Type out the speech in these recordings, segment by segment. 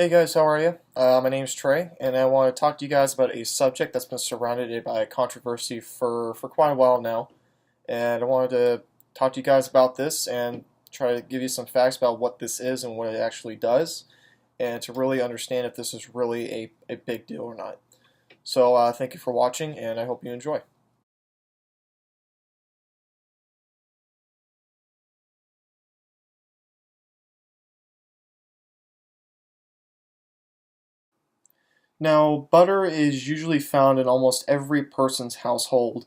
Hey guys, how are you? My name's Trey, and I want to talk to you guys about a subject that's been surrounded by controversy for quite a while now. And I wanted to talk to you guys about this and try to give you some facts about what this is and what it actually does, and to really understand if this is really a big deal or not. So, thank you for watching, and I hope you enjoy. Now, butter is usually found in almost every person's household,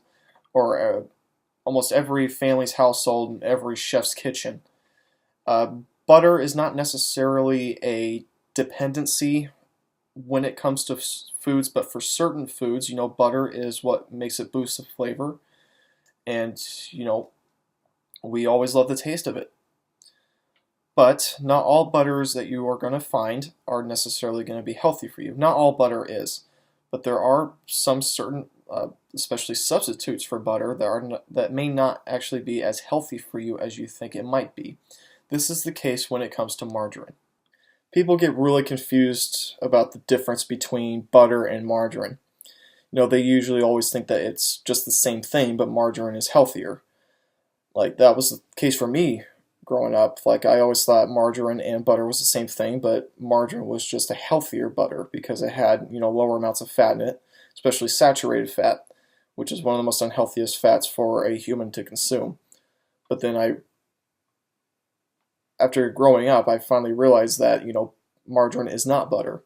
or almost every family's household, and every chef's kitchen. Uh, Butter is not necessarily a dependency when it comes to foods, but for certain foods, butter is what makes it boost the flavor, and we always love the taste of it. But not all butters that you are going to find are necessarily going to be healthy for you. Not all butter is, but there are some certain, especially substitutes for butter, that may not actually be as healthy for you as you think it might be. This is the case when it comes to margarine. People get really confused about the difference between butter and margarine. They usually always think that it's just the same thing, but margarine is healthier. Like, that was the case for me growing up. Like, I always thought margarine and butter was the same thing, but margarine was just a healthier butter because it had, lower amounts of fat in it, especially saturated fat, which is one of the most unhealthiest fats for a human to consume. But then after growing up, I finally realized that, margarine is not butter.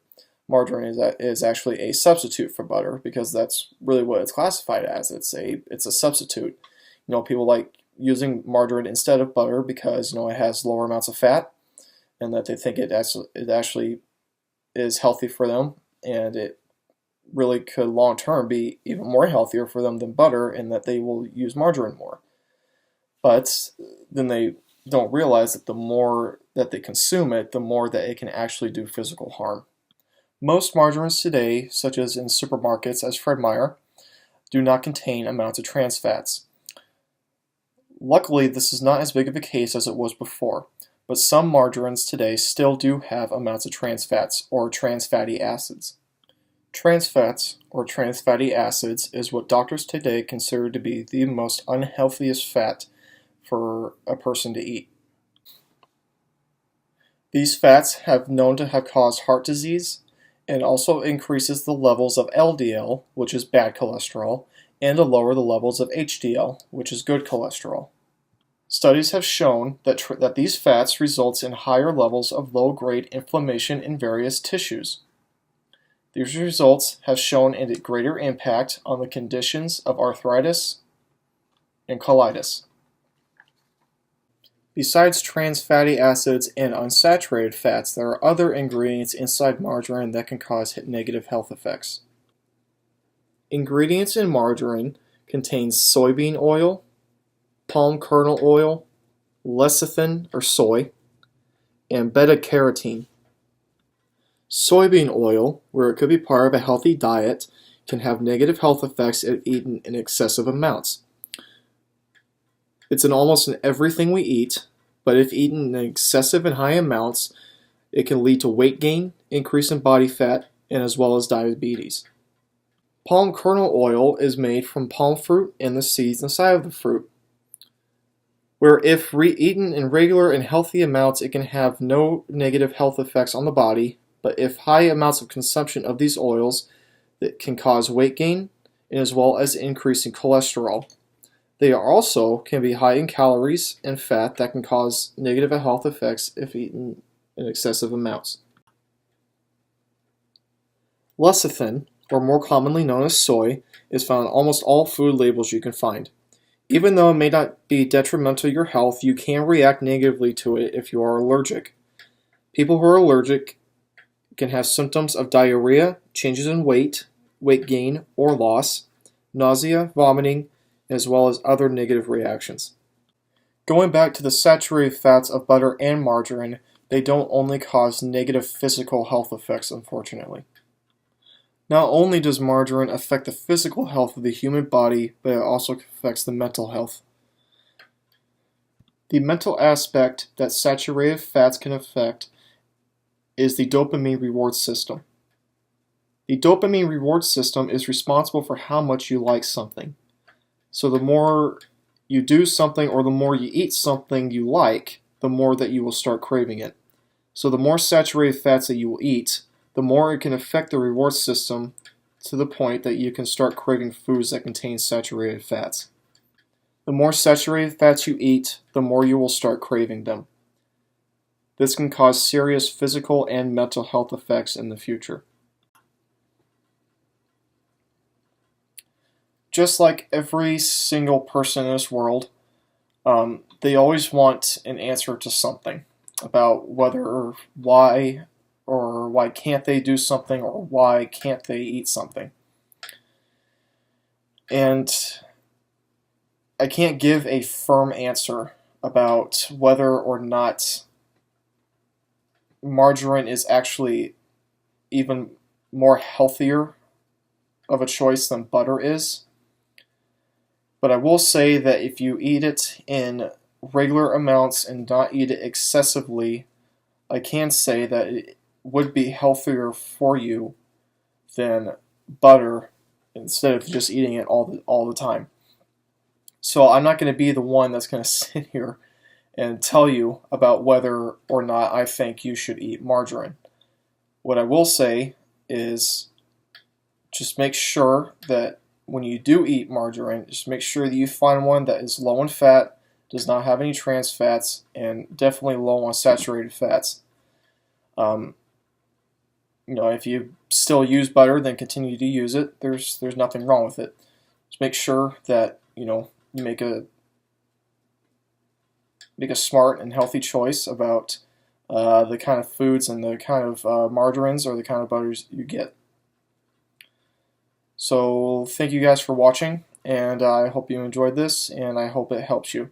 Margarine is actually a substitute for butter because that's really what it's classified as. It's a substitute. People like using margarine instead of butter because it has lower amounts of fat, and that they think it actually is healthy for them, and it really could long term be even more healthier for them than butter, and that they will use margarine more. But then they don't realize that the more that they consume it, the more that it can actually do physical harm. Most margarines today, such as in supermarkets as Fred Meyer, do not contain amounts of trans fats. Luckily, this is not as big of a case as it was before, but some margarines today still do have amounts of trans fats or trans fatty acids. Trans fats or trans fatty acids is what doctors today consider to be the most unhealthiest fat for a person to eat. These fats have known to have caused heart disease and also increases the levels of LDL, which is bad cholesterol, and to lower the levels of HDL, which is good cholesterol. Studies have shown that these fats results in higher levels of low-grade inflammation in various tissues. These results have shown a greater impact on the conditions of arthritis and colitis. Besides trans fatty acids and unsaturated fats, there are other ingredients inside margarine that can cause negative health effects. Ingredients in margarine contain soybean oil, palm kernel oil, lecithin or soy, and beta-carotene. Soybean oil, where it could be part of a healthy diet, can have negative health effects if eaten in excessive amounts. It's in almost everything we eat, but if eaten in excessive and high amounts, it can lead to weight gain, increase in body fat, and as well as diabetes. Palm kernel oil is made from palm fruit and the seeds inside of the fruit, where if eaten in regular and healthy amounts, it can have no negative health effects on the body, but if high amounts of consumption of these oils, that can cause weight gain, and as well as increase in cholesterol. They also can be high in calories and fat that can cause negative health effects if eaten in excessive amounts. Lecithin, or more commonly known as soy, is found on almost all food labels you can find. Even though it may not be detrimental to your health, you can react negatively to it if you are allergic. People who are allergic can have symptoms of diarrhea, changes in weight gain or loss, nausea, vomiting, as well as other negative reactions. Going back to the saturated fats of butter and margarine, they don't only cause negative physical health effects, unfortunately. Not only does margarine affect the physical health of the human body, but it also affects the mental health. The mental aspect that saturated fats can affect is the dopamine reward system. The dopamine reward system is responsible for how much you like something. So the more you do something or the more you eat something you like, the more that you will start craving it. So the more saturated fats that you will eat, the more it can affect the reward system to the point that you can start craving foods that contain saturated fats. The more saturated fats you eat, the more you will start craving them. This can cause serious physical and mental health effects in the future. Just like every single person in this world, they always want an answer to something about whether or why can't they do something or why can't they eat something. And I can't give a firm answer about whether or not margarine is actually even more healthier of a choice than butter is. But I will say that if you eat it in regular amounts and not eat it excessively, I can say that it would be healthier for you than butter instead of just eating it all the time. So I'm not going to be the one that's going to sit here and tell you about whether or not I think you should eat margarine. What I will say is just make sure that when you do eat margarine, just make sure that you find one that is low in fat, does not have any trans fats, and definitely low on saturated fats. If you still use butter, then continue to use it. There's nothing wrong with it. Just make sure that you make a smart and healthy choice about the kind of foods and the kind of margarines or the kind of butters you get. So thank you guys for watching, and I hope you enjoyed this, and I hope it helps you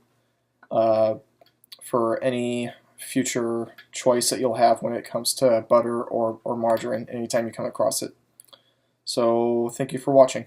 for any future choice that you'll have when it comes to butter or margarine anytime you come across it. So thank you for watching.